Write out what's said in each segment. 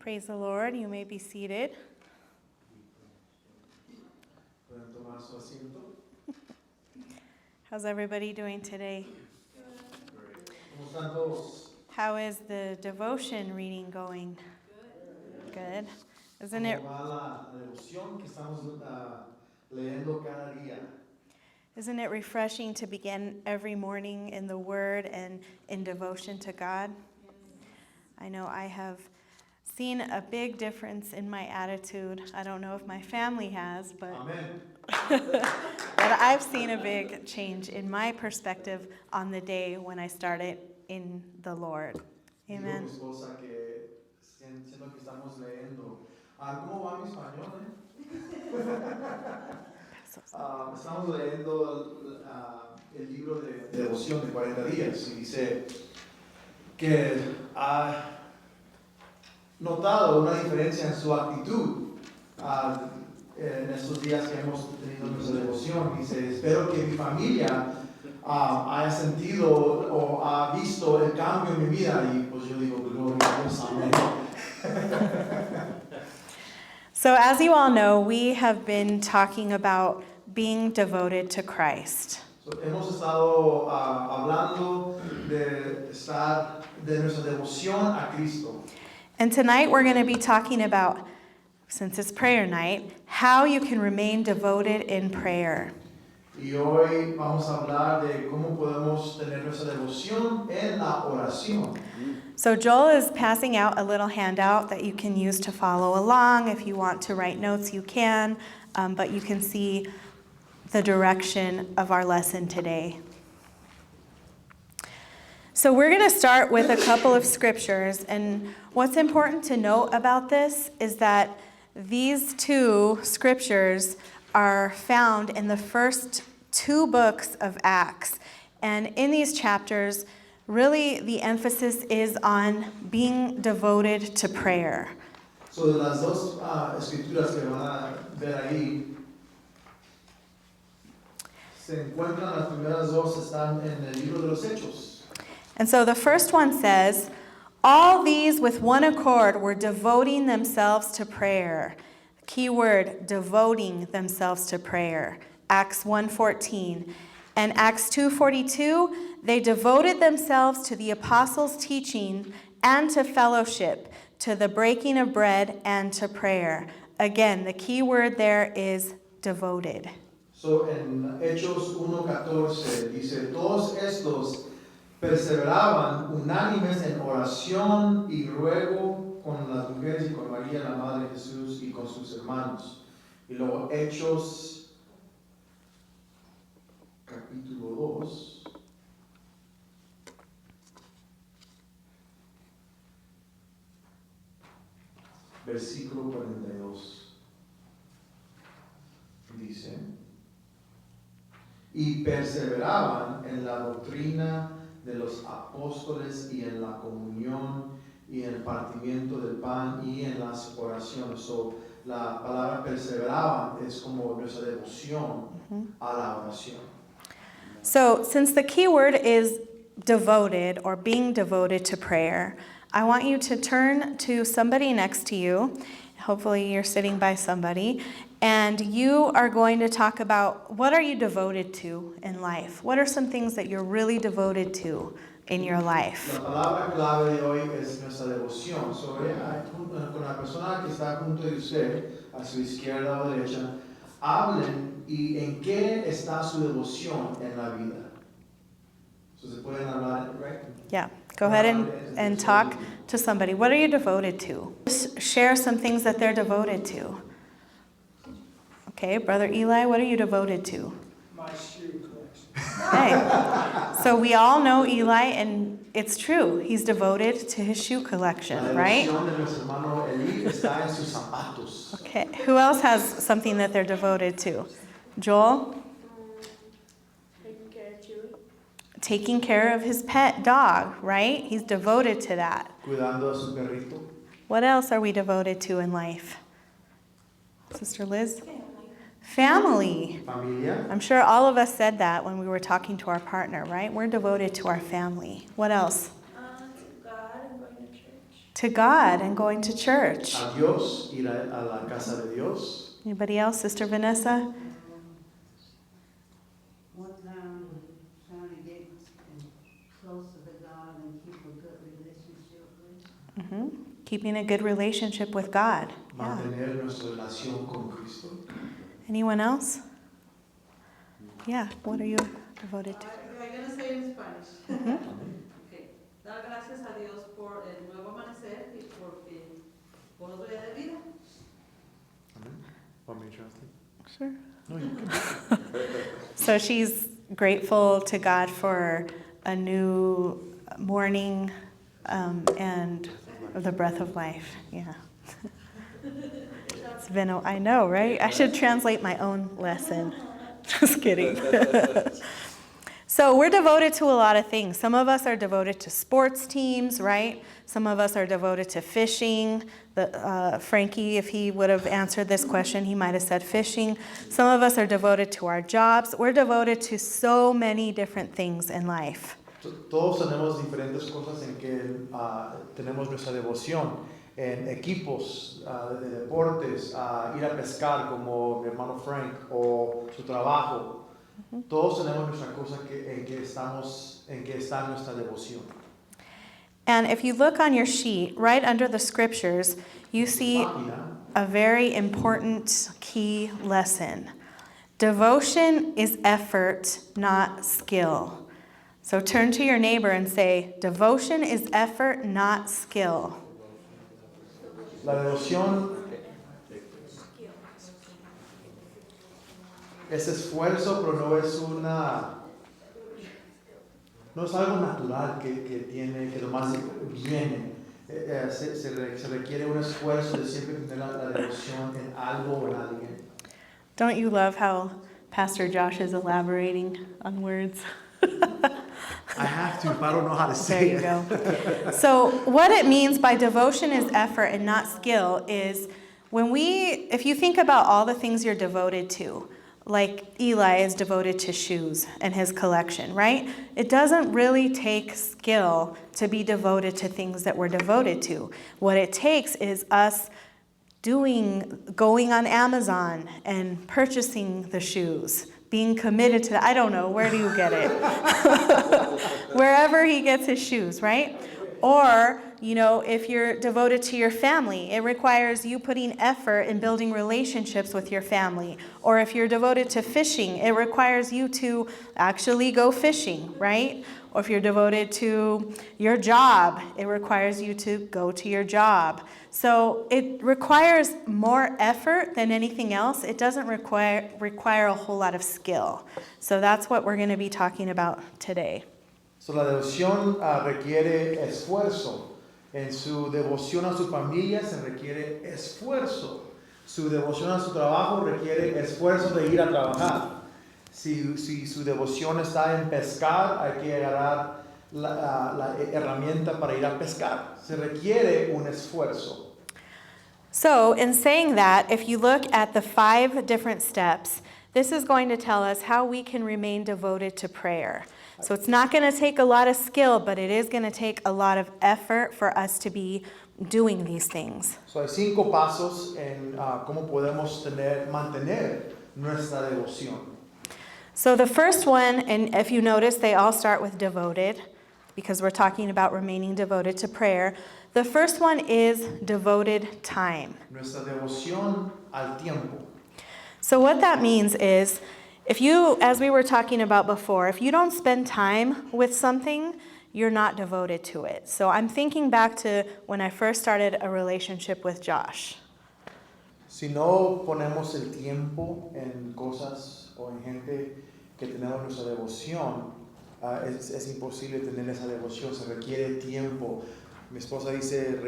Praise the Lord. You may be seated. Pueden tomar su asiento. How's everybody doing today? ¿Cómo están todos? How is the devotion reading going? Good. Isn't it ¿Cómo va la devoción que estamos leyendo cada día? isn't it refreshing to begin every morning in the Word and in devotion to God? I know I have seen a big difference in my attitude. I don't know if my family has, but Amén. but I've seen a big change in my perspective on the day when I started in the Lord. Digo a Amen. mi esposa que siento que estamos leyendo. ¿Cómo va mi español? Estamos leyendo el libro de devoción de 40 días y dice que ha notado una diferencia en su actitud en estos días que hemos tenido nuestra devoción. Dice, espero que mi familia haya sentido o ha visto el cambio en mi vida. Y pues yo digo, gloria a Dios, amén. So as you all know, we have been talking about being devoted to Christ. So, hemos estado hablando de nuestra devoción a Cristo. And tonight we're going to be talking about, since it's prayer night, how you can remain devoted in prayer. Y hoy vamos a hablar de cómo podemos tener nuestra devoción en la oración. So Joel is passing out a little handout that you can use to follow along. If you want to write notes, you can, but you can see the direction of our lesson today. So we're going to start with a couple of scriptures, and what's important to note about this is that these two scriptures are found in the first two books of Acts. And in these chapters, really the emphasis is on being devoted to prayer. So, de las dos escrituras que van a ver ahí, se encuentran, las primeras dos están en el libro de los Hechos. And so the first one says, all these with one accord were devoting themselves to prayer. Key word, devoting themselves to prayer. Acts 1:14. And Acts 2:42, they devoted themselves to the apostles' teaching and to fellowship, to the breaking of bread and to prayer. Again, the key word there is devoted. So, en Hechos 1:14 dice, todos estos perseveraban unánimes en oración y ruego con las mujeres y con María, la Madre de Jesús, y con sus hermanos. Y luego Hechos, capítulo 2. Versículo 42. Dice, y perseveraban en la doctrina de los apóstoles y en la comunión y en el partimiento del pan y en las oraciones. So, la palabra perseveraban es como nuestra devoción a la oración. So, since the key word is devoted or being devoted to prayer, I want you to turn to somebody next to you. Hopefully you're sitting by somebody, and you are going to talk about what are you devoted to in life? What are some things that you're really devoted to in your life? La palabra clave de hoy es nuestra devoción. So, con la persona que está junto de usted, a su izquierda o derecha, hablen y en qué está su devoción en la vida. So, se pueden hablar, right? Yeah, go ahead and talk to somebody. What are you devoted to? Just share some things that they're devoted to. Okay, Brother Eli, what are you devoted to? My shoe collection. Hey, so we all know Eli, and it's true. He's devoted to his shoe collection, La right? devoción de nuestro hermano Eli está en sus zapatos. Okay, who else has something that they're devoted to? Joel? Taking care of Chewy. Taking care of his pet dog, right? He's devoted to that. Cuidando a su perrito. What else are we devoted to in life? Sister Liz? Family. Familia. I'm sure all of us said that when we were talking to our partner, right? We're devoted to our family. What else? To God and going to church. To God and going to church. A Dios, ir a la casa de Dios. Anybody else? Sister Vanessa? What trying to get closer to God and keep a good relationship with. Keeping a good relationship with God. Yeah. Mantener nuestra relación con Cristo. Anyone else? Yeah, what are you devoted to? I'm going to say in Spanish. Okay. Dar gracias a Dios por el nuevo amanecer y por otro día de vida. Want me to translate? Sure. No, you can. So she's grateful to God for a new morning and the breath of life. Yeah. It's been I know, right? I should translate my own lesson. Just kidding. So we're devoted to a lot of things. Some of us are devoted to sports teams, right? Some of us are devoted to fishing. Frankie, if he would have answered this question, he might have said fishing. Some of us are devoted to our jobs. We're devoted to so many different things in life. Todos tenemos diferentes cosas en que tenemos nuestra devoción. En equipos de deportes, ir a pescar como mi hermano Frank o su trabajo. Todos tenemos nuestra cosa en que está nuestra devoción. And if you look on your sheet, right under the scriptures, you see a very important key lesson. Devotion is effort, not skill. So turn to your neighbor and say, devotion is effort, not skill. La devoción es esfuerzo, pero no es algo natural que nomás viene. Se requiere un esfuerzo de siempre tener la devoción en algo o en alguien. Don't you love how Pastor Josh is elaborating on words? I have to, if I don't know how to say it. There you go. So what it means by devotion is effort and not skill is if you think about all the things you're devoted to, like Eli is devoted to shoes and his collection, right? It doesn't really take skill to be devoted to things that we're devoted to. What it takes is us going on Amazon and purchasing the shoes, being committed to I don't know, where do you get it? Wherever he gets his shoes, right? Or, if you're devoted to your family, it requires you putting effort in building relationships with your family. Or if you're devoted to fishing, it requires you to actually go fishing, right? Or if you're devoted to your job, it requires you to go to your job. So it requires more effort than anything else. It doesn't require a whole lot of skill. So that's what we're going to be talking about today. So la devoción requiere esfuerzo. En su devoción a su familia se requiere esfuerzo. Su devoción a su trabajo requiere esfuerzo de ir a trabajar. Si su devoción está en pescar, hay que agarrar la herramienta para ir a pescar. Se requiere un esfuerzo. So, in saying that, if you look at the 5 different steps, this is going to tell us how we can remain devoted to prayer. So it's not going to take a lot of skill, but it is going to take a lot of effort for us to be doing these things. So hay 5 pasos en cómo podemos mantener nuestra devoción. So the first one, and if you notice, they all start with devoted, because we're talking about remaining devoted to prayer. The first one is devoted time. Nuestra devoción al tiempo. So what that means is, as we were talking about before, if you don't spend time with something, you're not devoted to it. So I'm thinking back to when I first started a relationship with Josh. Si no ponemos el tiempo en cosas o en gente que tenemos nuestra devoción, es imposible tener esa devoción, se requiere tiempo. Mi esposa dice,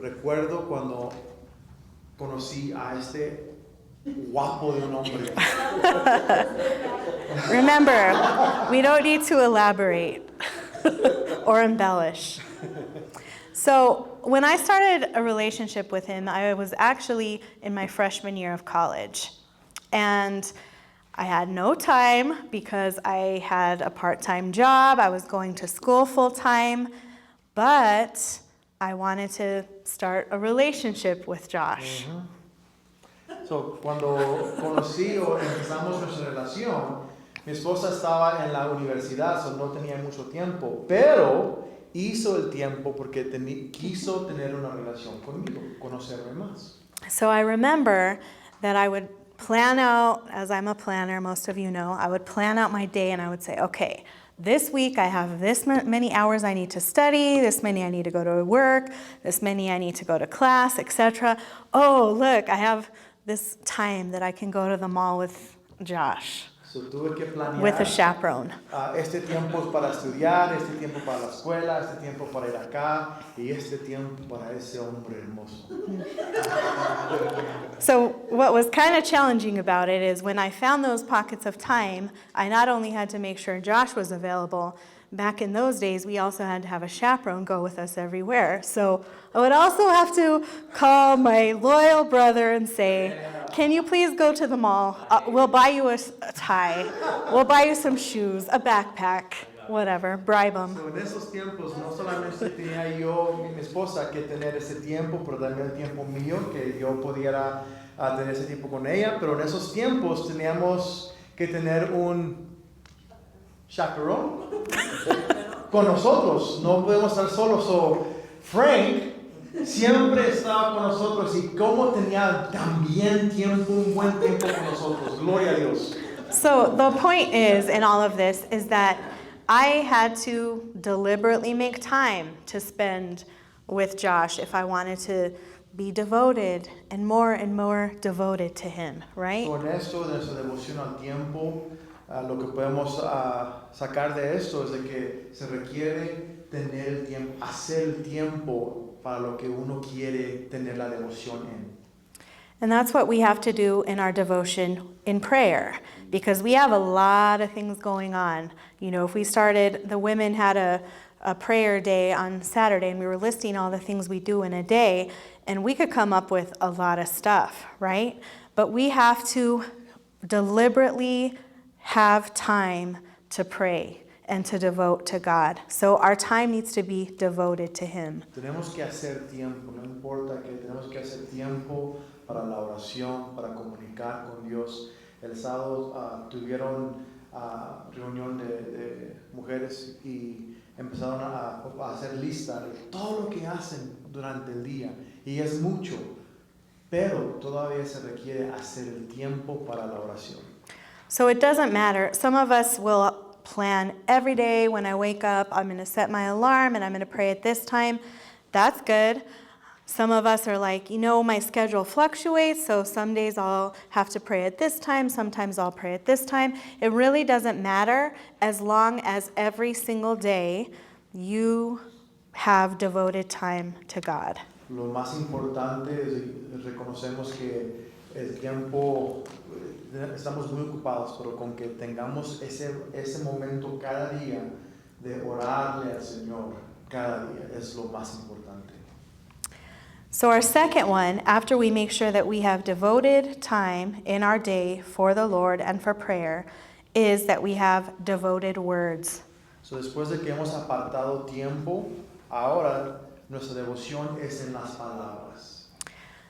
recuerdo cuando conocí a este guapo de un hombre. Remember, we don't need to elaborate or embellish. So when I started a relationship with him, I was actually in my freshman year of college. And I had no time because I had a part-time job. I was going to school full-time. But I wanted to start a relationship with Josh. So, cuando conocí o empezamos nuestra relación, mi esposa estaba en la universidad, so no tenía mucho tiempo, pero hizo el tiempo porque quiso tener una relación conmigo, conocerme más. So I remember that I would plan out, as I'm a planner, most of you know, I would plan out my day and I would say, okay, this week I have this many hours I need to study, this many I need to go to work, this many I need to go to class, etc. Oh, look, I have this time that I can go to the mall with Josh, So, tuve que planear. with a chaperone. Este tiempo es para estudiar, este tiempo para la escuela, este tiempo para ir acá y este tiempo para ese hombre hermoso. So what was kind of challenging about it is when I found those pockets of time, I not only had to make sure Josh was available, back in those days, we also had to have a chaperone go with us everywhere. So I would also have to call my loyal brother and say, can you please go to the mall? We'll buy you a tie. We'll buy you some shoes, a backpack, whatever, bribe him. So, en esos tiempos no solamente tenía yo y mi esposa que tener ese tiempo, pero también el tiempo mío, que yo pudiera tener ese tiempo con ella, pero en esos tiempos teníamos que tener un chaperón con nosotros, no podemos estar solos. So, Frank siempre estaba con nosotros y como tenía también tiempo, un buen tiempo con nosotros, gloria a Dios. So the point is, in all of this, is that I had to deliberately make time to spend with Josh if I wanted to be devoted and more devoted to him, right? Con esto de nuestra devoción al tiempo, lo que podemos sacar de esto es de que se requiere tener el tiempo, hacer el tiempo para lo que uno quiere tener la devoción en. And that's what we have to do in our devotion in prayer, because we have a lot of things going on. You know, if we started, the women had a prayer day on Saturday, and we were listing all the things we do in a day, and we could come up with a lot of stuff, right? But we have to deliberately have time to pray and to devote to God. So our time needs to be devoted to Him. Tenemos que hacer tiempo, no importa que tenemos que hacer tiempo para la oración, para comunicar con Dios. El sábado tuvieron reunión de mujeres y empezaron a hacer lista de todo lo que hacen durante el día. Y es mucho, pero todavía se requiere hacer el tiempo para la oración. So it doesn't matter. Some of us will plan every day when I wake up, I'm going to set my alarm and I'm going to pray at this time. That's good. Some of us are like, you know, my schedule fluctuates, so some days I'll have to pray at this time, sometimes I'll pray at this time. It really doesn't matter as long as every single day you have devoted time to God. Lo más importante es reconocemos que el tiempo, estamos muy ocupados, pero con que tengamos ese momento cada día de orarle al Señor cada día es lo más importante. So our second one, after we make sure that we have devoted time in our day for the Lord and for prayer, is that we have devoted words. So, después de que hemos apartado tiempo, ahora nuestra devoción es en las palabras.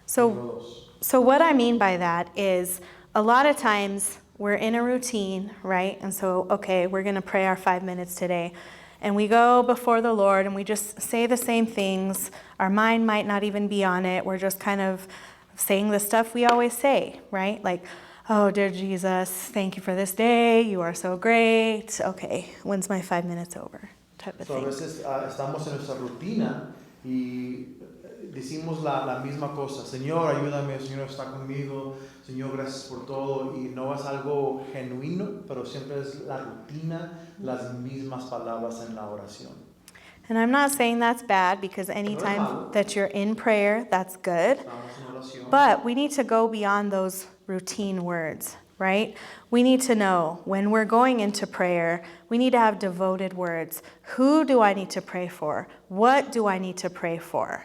So what I mean by that is a lot of times we're in a routine, right? And so, okay, we're going to pray our 5 minutes today. And we go before the Lord and we just say the same things. Our mind might not even be on it. We're just kind of saying the stuff we always say, right? Like, oh, dear Jesus, thank you for this day. You are so great. Okay, when's my 5 minutes over? Type of So, a thing. veces estamos en nuestra rutina y decimos la misma cosa. Señor, ayúdame, Señor está conmigo, Señor, gracias por todo. Y no es algo genuino, pero siempre es la rutina, las mismas palabras en la oración. And I'm not saying that's bad, because malo. anytime that you're in prayer, that's good. Estamos en oración. But we need to go beyond those routine words, right? We need to know when we're going into prayer, we need to have devoted words. Who do I need to pray for? What do I need to pray for?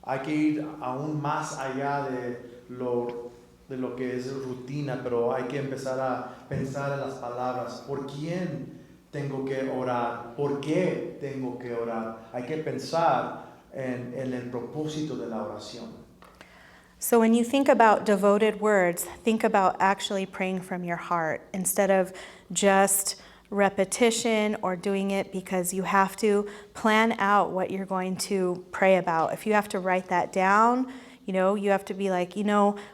Hay que ir aún más allá de lo que es rutina, pero hay que empezar a pensar en las palabras. ¿Por quién tengo que orar? ¿Por qué tengo que orar? Hay que pensar en el propósito de la oración. So when you think about devoted words, think about actually praying from your heart instead of just repetition or doing it because you have to plan out what you're going to pray about. If you have to write that down, you have to be like,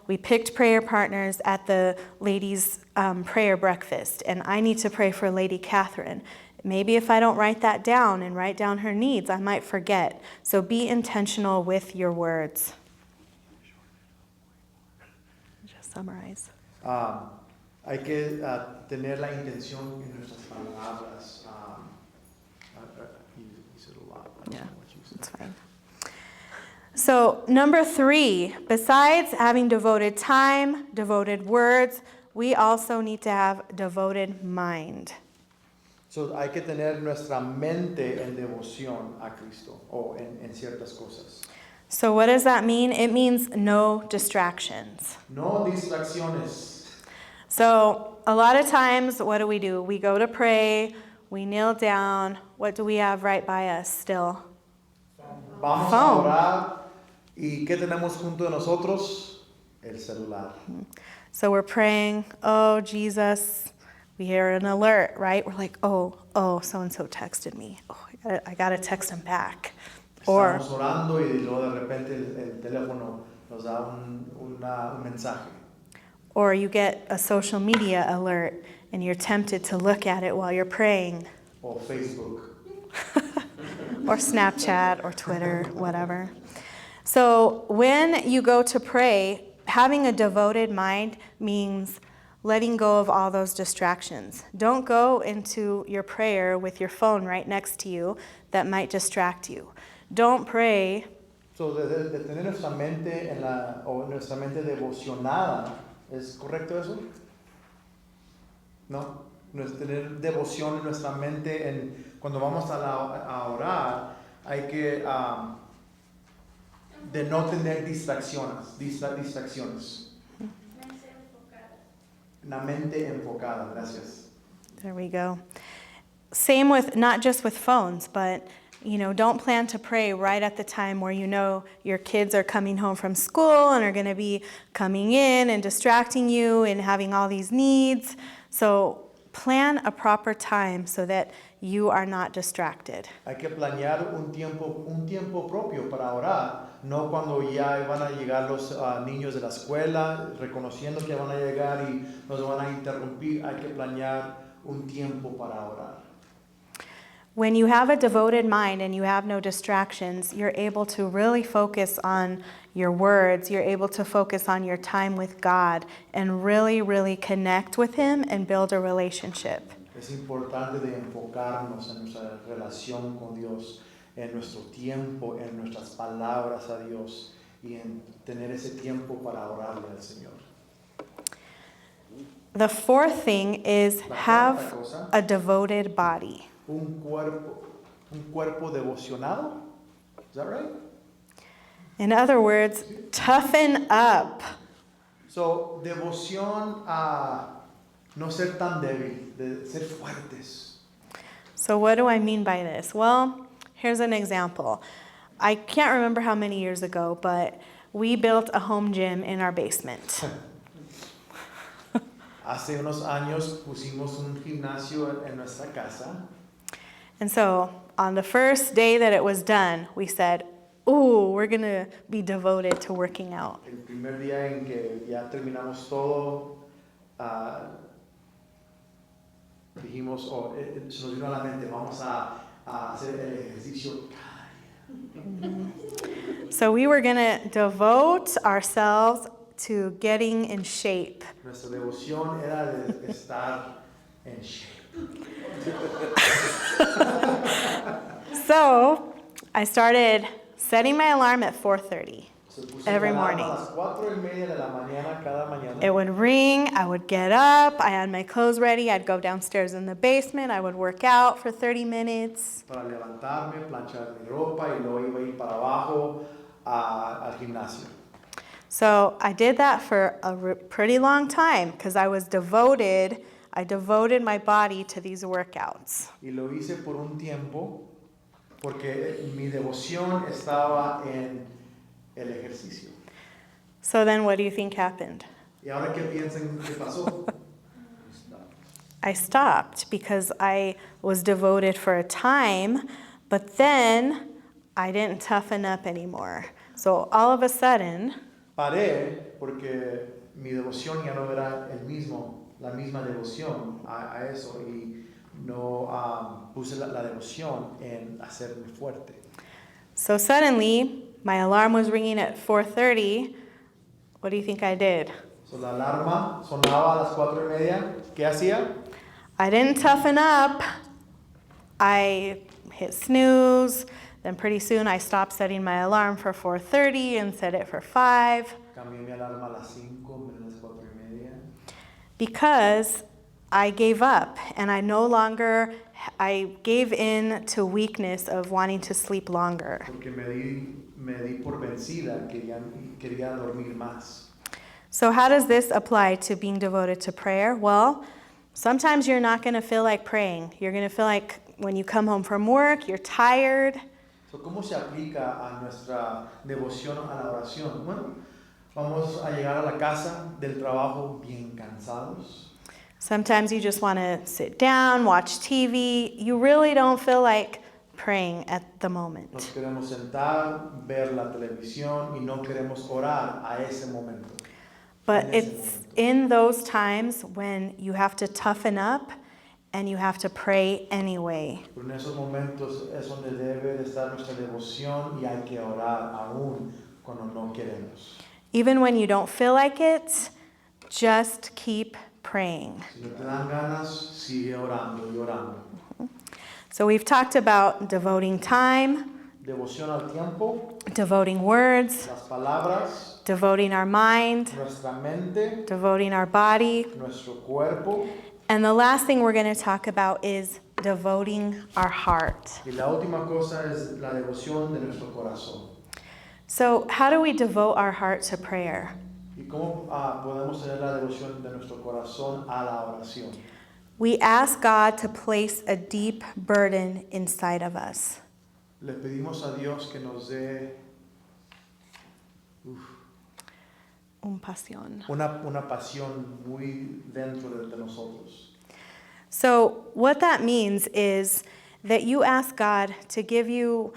we picked prayer partners at the ladies' prayer breakfast, and I need to pray for Lady Catherine. Maybe if I don't write that down and write down her needs, I might forget. So be intentional with your words. Just summarize. Hay que tener la intención en nuestras palabras. You said a lot. I don't Yeah, know what you said. that's fine. So, number 3, besides having devoted time, devoted words, we also need to have devoted mind. So, hay que tener nuestra mente en devoción a Cristo o en ciertas cosas. So, what does that mean? It means no distractions. No distracciones. So, a lot of times, what do? We go to pray, we kneel down. What do we have right by us still? Vamos Phone. a orar y ¿qué tenemos junto de nosotros? El celular. So, we're praying, oh, Jesus. We hear an alert, right? We're like, oh, so-and-so texted me. Oh, I gotta text him back. Or, Estamos orando y luego de repente el teléfono nos da un mensaje. or you get a social media alert and you're tempted to look at it while you're praying. O Facebook. Or Snapchat or Twitter, whatever. So when you go to pray, having a devoted mind means letting go of all those distractions. Don't go into your prayer with your phone right next to you that might distract you. Don't pray. So, de tener nuestra mente nuestra mente devocionada, ¿es correcto eso? ¿No? Tener devoción en nuestra mente cuando vamos a orar, hay que de no tener distracciones. Una mente enfocada, gracias. There we go. Same with, not just with phones, but don't plan to pray right at the time where your kids are coming home from school and are going to be coming in and distracting you and having all these needs. So plan a proper time so that you are not distracted. Hay que planear un tiempo propio para orar, no cuando ya van a llegar los niños de la escuela, reconociendo que van a llegar y nos van a interrumpir. Hay que planear un tiempo para orar. When you have a devoted mind and you have no distractions, you're able to really focus on your words. You're able to focus on your time with God and really, really connect with Him and build a relationship. Es importante de enfocarnos en nuestra relación con Dios, en nuestro tiempo, en nuestras palabras a Dios y en tener ese tiempo para orarle al Señor. The fourth thing is have a devoted body. Un cuerpo devocionado. Is that right? In other words, toughen up. So, devoción a no ser tan débil, de ser fuertes. So what do I mean by this? Well, here's an example. I can't remember how many years ago, but we built a home gym in our basement. Hace unos años pusimos un gimnasio en nuestra casa. And so on the first day that it was done, we said, ooh, we're going to be devoted to working out. El primer día en que ya terminamos todo, dijimos, se nos vino a la mente, vamos a hacer el ejercicio cada día. So we were going to devote ourselves to getting in shape. Nuestra devoción era de estar en shape. So I started setting my alarm at 4:30 every morning. A las 4:30 de la mañana cada mañana. It would ring, I would get up, I had my clothes ready, I'd go downstairs in the basement, I would work out for 30 minutes. Para levantarme, planchar mi ropa y luego iba a ir para abajo al gimnasio. So I did that for a pretty long time because I devoted my body to these workouts. Y lo hice por un tiempo. porque mi devoción estaba en el ejercicio. So then what do you think happened? ¿Y ahora qué piensan que pasó? I stopped because I was devoted for a time, but then I didn't toughen up anymore. So all of a sudden, Paré porque mi devoción ya no era la misma devoción a eso y no puse la devoción en hacerme fuerte. so suddenly my alarm was ringing at 4:30. What do you think I did? So, la alarma sonaba a las 4:30. ¿Qué hacía? I didn't toughen up. I hit snooze. Then pretty soon I stopped setting my alarm for 4:30 and set it for 5 Cambié mi alarma a las 5, menos las 4:30. because I gave up and I gave in to weakness of wanting to sleep longer. Porque me di por vencida, quería dormir más. So how does this apply to being devoted to prayer? Well, sometimes you're not going to feel like praying. You're going to feel like when you come home from work, you're tired. So, ¿cómo se aplica a nuestra devoción a la oración? Bueno, vamos a llegar a la casa del trabajo bien cansados. Sometimes you just want to sit down, watch TV. You really don't feel like praying at the moment. Nos queremos sentar, ver la televisión y no queremos orar a ese momento. But En ese it's momento. in those times when you have to toughen up and you have to pray anyway. Pero en esos momentos es donde debe de estar nuestra devoción y hay que orar aún cuando no queremos. Even when you don't feel like it, just keep praying. Si no te dan ganas, sigue orando y orando. So we've talked about devoting time, Devoción al tiempo, devoting words, las palabras, devoting our mind, nuestra mente, devoting our body. nuestro cuerpo. And the last thing we're going to talk about is devoting our heart. Y la última cosa es la devoción de nuestro corazón. So, how do we devote our heart to prayer? ¿Y cómo podemos tener la devoción de nuestro corazón a la oración? We ask God to place a deep burden inside of us. Le pedimos a Dios que nos dé Pasión. una pasión muy dentro de nosotros. So, what that means is that you ask God to give you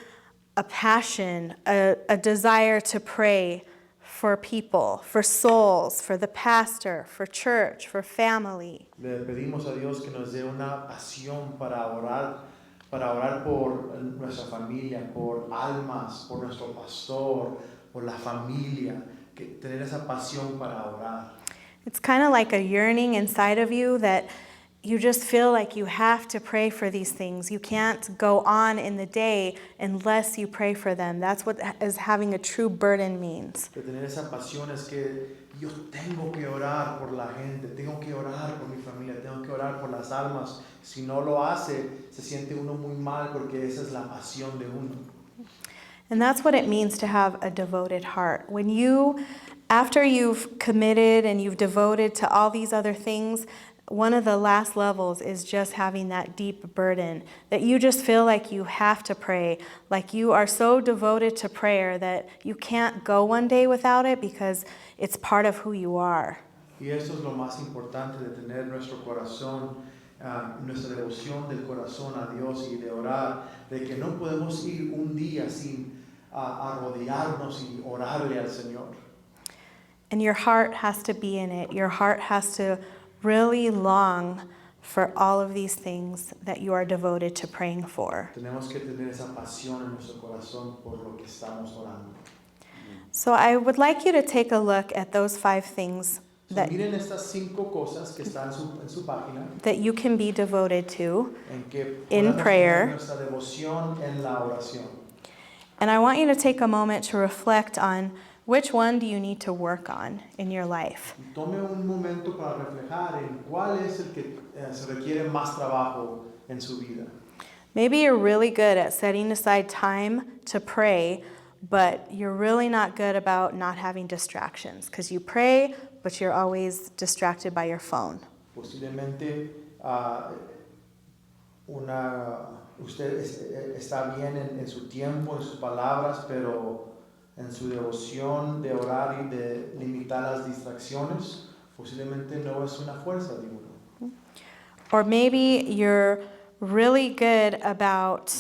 a passion, a desire to pray for people, for souls, for the pastor, for church, for family. Le pedimos a Dios que nos dé una pasión para orar por nuestra familia, por almas, por nuestro pastor, por la familia, que tener esa pasión para orar. It's kind of like a yearning inside of you that you just feel like you have to pray for these things. You can't go on in the day unless you pray for them. That's what is having a true burden means. De tener esa pasión es que yo tengo que orar por la gente, tengo que orar por mi familia, tengo que orar por las almas. Si no lo hace, se siente uno muy mal porque esa es la pasión de uno. And that's what it means to have a devoted heart. When you, after you've committed and you've devoted to all these other things, one of the last levels is just having that deep burden that you just feel like you have to pray, like you are so devoted to prayer that you can't go one day without it because it's part of who you are. Y eso es lo más importante de tener nuestro corazón, nuestra devoción del corazón a Dios y de orar, de que no podemos ir un día sin arrodillarnos y orarle al Señor. And your heart has to be in it. Your heart has to really long for all of these things that you are devoted to praying for. Tenemos que tener esa pasión en nuestro corazón por lo que estamos orando. So I would like you to take a look at those 5 things So, that, miren estas 5 cosas que están en su página that you can be devoted to. en que In podemos prayer. tener nuestra devoción en la oración. And I want you to take a moment to reflect on which one do you need to work on in your life. Y tome un momento para reflejar en cuál es el que se requiere más trabajo en su vida. Maybe you're really good at setting aside time to pray, but you're really not good about not having distractions because you pray, but you're always distracted by your phone. Posiblemente usted está bien en su tiempo, en sus palabras, pero en su devoción de orar y de limitar las distracciones, posiblemente no es una fuerza de uno. Or maybe you're really good about,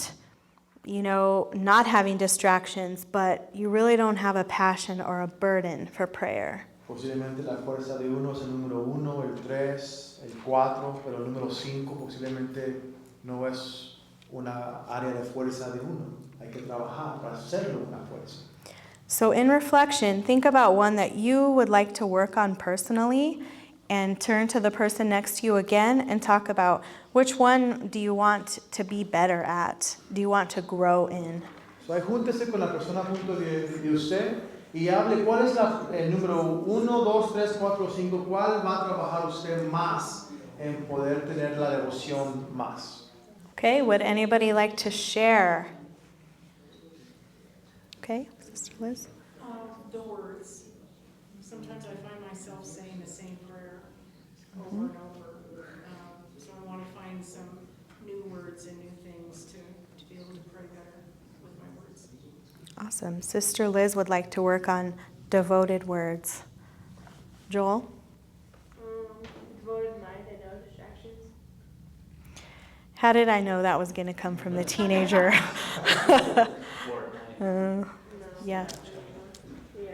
not having distractions, but you really don't have a passion or a burden for prayer. Posiblemente la fuerza de uno es el número 1, el 3, el 4, pero el número 5 posiblemente no es una área de fuerza de uno. Hay que trabajar para hacerlo una fuerza. So in reflection, think about one that you would like to work on personally and turn to the person next to you again and talk about which one do you want to be better at? Do you want to grow in? So, júntese con la persona junto de usted y hable cuál es el número 1, 2, 3, 4, 5, cuál va a trabajar usted más en poder tener la devoción más. Okay, would anybody like to share? Okay, Sister Liz? The words. Sometimes I find myself saying the same prayer over and over. So I want to find some new words and new things to be able to pray better with my words. Awesome. Sister Liz would like to work on devoted words. Joel? Devoted mind and no distractions. How did I know that was going to come from the teenager? No. Yeah. Yeah.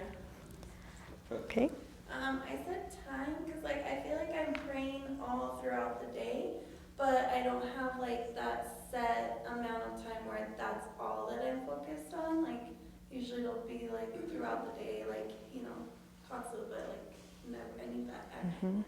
Okay. I said time because I feel like I'm praying all throughout the day, but I don't have that set amount of time where that's all that I'm focused on. Usually it'll be throughout the day, constantly, but never any that actual.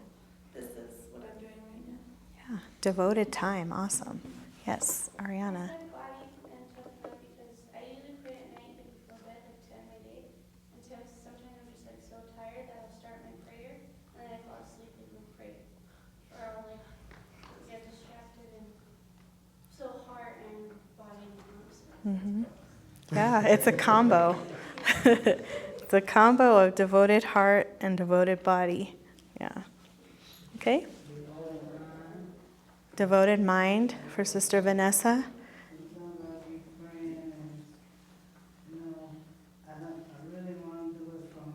This is what I'm doing right now. Yeah. Devoted time. Awesome. Yes, Ariana. My body and tough love because I usually pray at night before bed to end my day. And sometimes I'm just so tired that I'll start my prayer and then I fall asleep and then pray. Or I'll get distracted and so heart and body moves. Yeah, it's a combo. It's a combo of devoted heart and devoted body. Yeah. Okay. Devoted mind for Sister Vanessa. I really want to do it from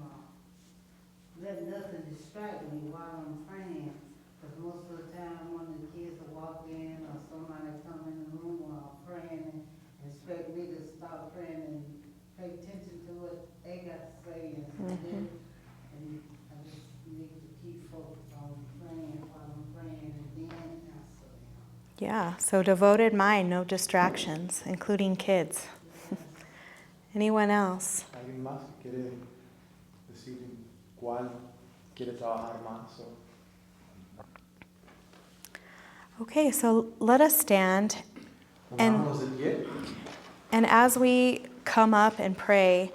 let nothing distract me while I'm praying. Because most of the time when the kids will walk in or somebody come in the room while I'm praying and expect me to stop praying and pay attention to what they got to say and I just need to keep focused on praying while I'm praying and then answer. Yeah, so devoted mind, no distractions, including kids. Anyone else? ¿Alguien más que quiere decir cuál quiere trabajar más? Okay, so let us stand. Pongámonos de pie. And as we come up and pray,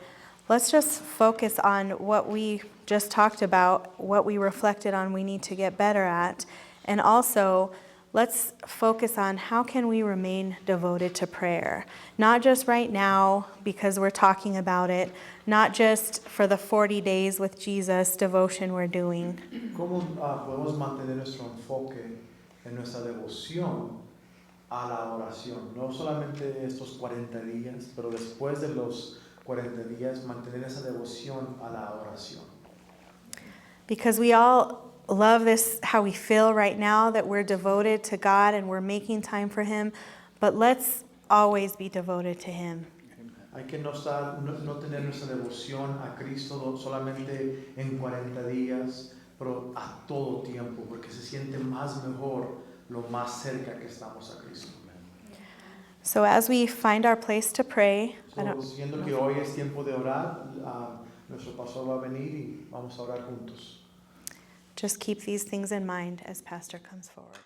let's just focus on what we just talked about, what we reflected on we need to get better at, and also let's focus on how can we remain devoted to prayer. Not just right now because we're talking about it, not just for the 40 days with Jesus devotion we're doing. ¿Cómo podemos mantener nuestro enfoque en nuestra devoción a la oración? No solamente estos 40 días, pero después de los 40 días mantener esa devoción a la oración. Because we all love this, how we feel right now, that we're devoted to God and we're making time for Him, but let's always be devoted to Him. Hay que no tener nuestra devoción a Cristo solamente en 40 días, pero a todo tiempo, porque se siente más mejor lo más cerca que estamos a Cristo. So as we find our place to pray, Siendo que hoy es tiempo de orar, nuestro pastor va a venir y vamos a orar juntos. just keep these things in mind as Pastor comes forward.